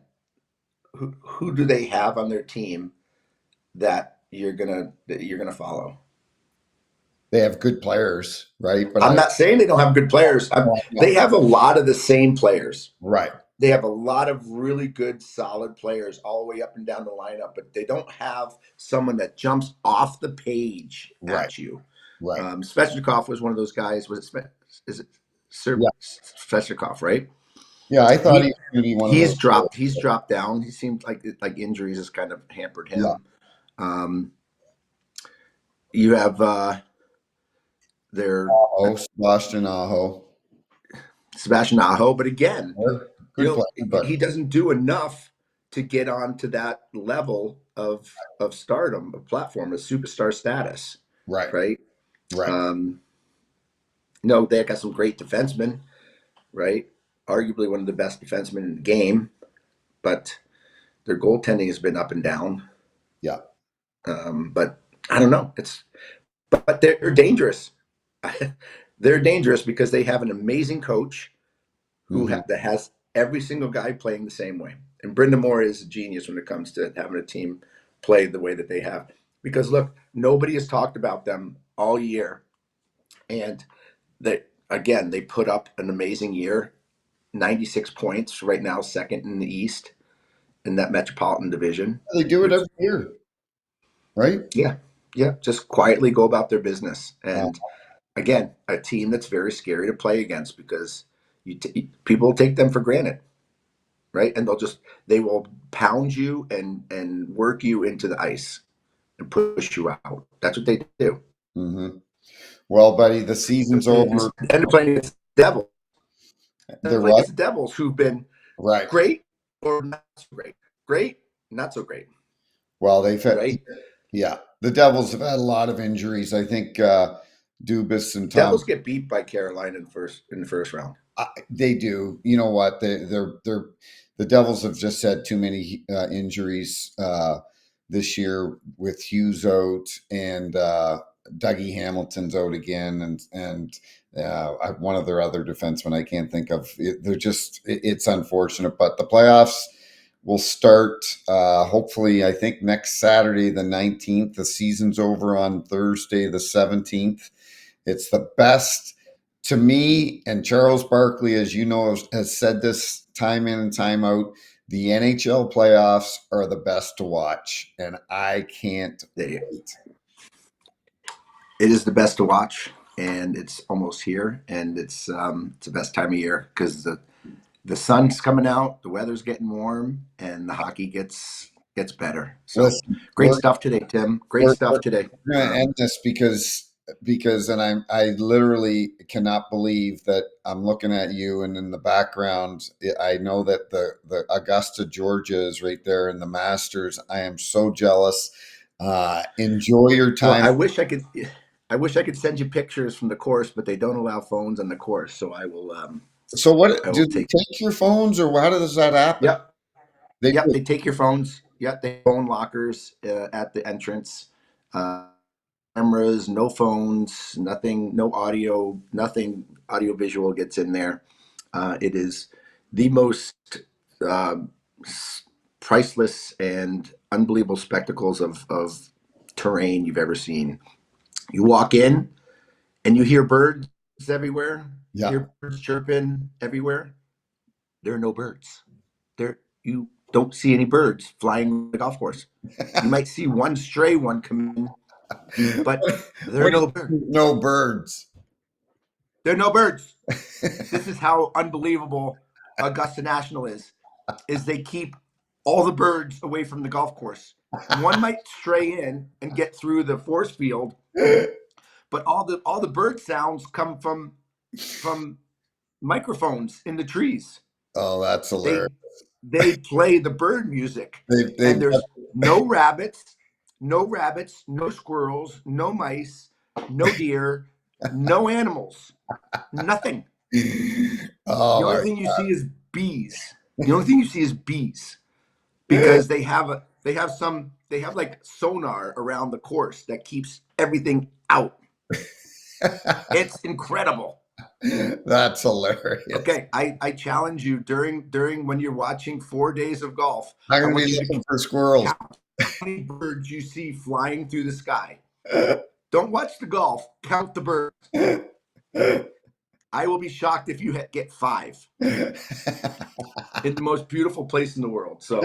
who do they have on their team that you're gonna follow? They have good players, right? But I'm I not saying they don't have good players. They no, have a lot of the same players. right, They have a lot of really good, solid players all the way up and down the lineup, but they don't have someone that jumps off the page right, at you. right. Svechnikov was one of those guys. Is it Sir Yeah, Svechnikov, right? yeah. I thought he He was going to be one of he's those. dropped he's dropped down. He seemed like injuries has kind of hampered Yeah, him. You have their Aho, Sebastian Aho, Sebastian Aho, but again, good player, but he doesn't do enough to get onto that level of stardom, of platform, of superstar status, right, right? right. Um, no, they got some great defensemen, right? Arguably one of the best defensemen in the game, but their goaltending has been up and down. Yeah, But I don't know. But they're dangerous. They're dangerous because they have an amazing coach hmm that has every single guy playing the same way. And Brenda Moore is a genius when it comes to having a team play the way that they have. Because look, nobody has talked about them all year, and they put up an amazing year. 96 points right now, second in the East in that Metropolitan Division. they do it Which, every year, right? yeah, yeah, just quietly go about their business. Uh, And again, a team that's very scary to play against because people take them for granted, right? And they will pound you and work you into the ice and push you out. That's what they do. hmm Well, buddy, the season's And over. they're playing against the Devils. They're They're playing what? against the Devils, who've been Right. great or not so great. Great, not so great, Well, they've had, right? yeah, the Devils have had a lot of injuries. I think Dubas and Tom, Devils get beat by Carolina in the first round. they do. You know what? The Devils have just had too many injuries this year with Hughes out and Dougie Hamilton's out again, and one of their other defensemen I can't think of. It's unfortunate, but the playoffs will start hopefully. I think next Saturday the 19th. The season's over on Thursday the 17th. It's the best to me, and Charles Barkley, as you know, has said this time in and time out. The NHL playoffs are the best to watch, and I can't It wait. is the best to watch, and it's almost here, and it's the best time of year because the sun's coming out, the weather's getting warm, and the hockey gets better. So Listen, great stuff today, Tim. Great stuff we're today. going to end this because and I literally cannot believe that I'm looking at you, and in the background I know that the Augusta, Georgia is right there in the Masters. I am so jealous. Enjoy your Well, time. I wish I could send you pictures from the course, but they don't allow phones on the course. So I will. So what I do will they take. take your phones, or how does that happen? Yep, They yep. do. They take your phones. Yep, they phone lockers at the entrance. Uh, Cameras, no phones, nothing, no audio, nothing audio visual gets in there. It is the most uh, priceless and unbelievable spectacles of terrain you've ever seen. You walk in and you hear birds everywhere. You Yeah. hear birds chirping everywhere. There are no birds. You don't see any birds flying the golf course. You might see one stray one come in, but there are What do no birds. no birds? There are no birds. This is how unbelievable Augusta National is they keep all the birds away from the golf course. One might stray in and get through the force field, but all the bird sounds come from microphones in the trees. Oh, that's hilarious. They play the bird music, They've and there's no rabbits, no squirrels, no mice, no deer, no animals, nothing. Oh The only my thing you see is bees. The only thing you see is bees, because they have like sonar around the course that keeps everything out. It's incredible. That's hilarious. Okay, I challenge you during when you're watching 4 days of golf. I'm I gonna want be you looking to for squirrels. count how many birds you see flying through the sky. Don't watch the golf. Count the birds. I will be shocked if you get 5 in the most beautiful place in the world. So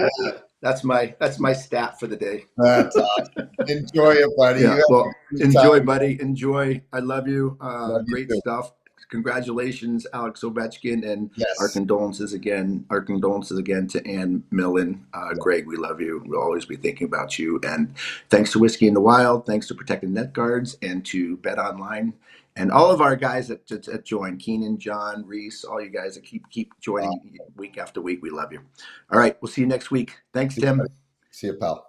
that's my stat for the day. That's awesome. Enjoy it, buddy. You Yeah. have Well, a great enjoy, time. buddy. Enjoy. I love you. Love you Great too. stuff. Congratulations, Alex Ovechkin, and our Yes. condolences again. Our condolences again to Ann Millen. Yeah. Greg, we love you. We'll always be thinking about you. And thanks to Whiskey in the Wild. Thanks to Protected Net Guards and to Bet Online and all of our guys that join. Keenan, John, Reese, all you guys that keep joining week after week. We love you. All right, we'll see you next week. Thanks, Tim. See you, pal.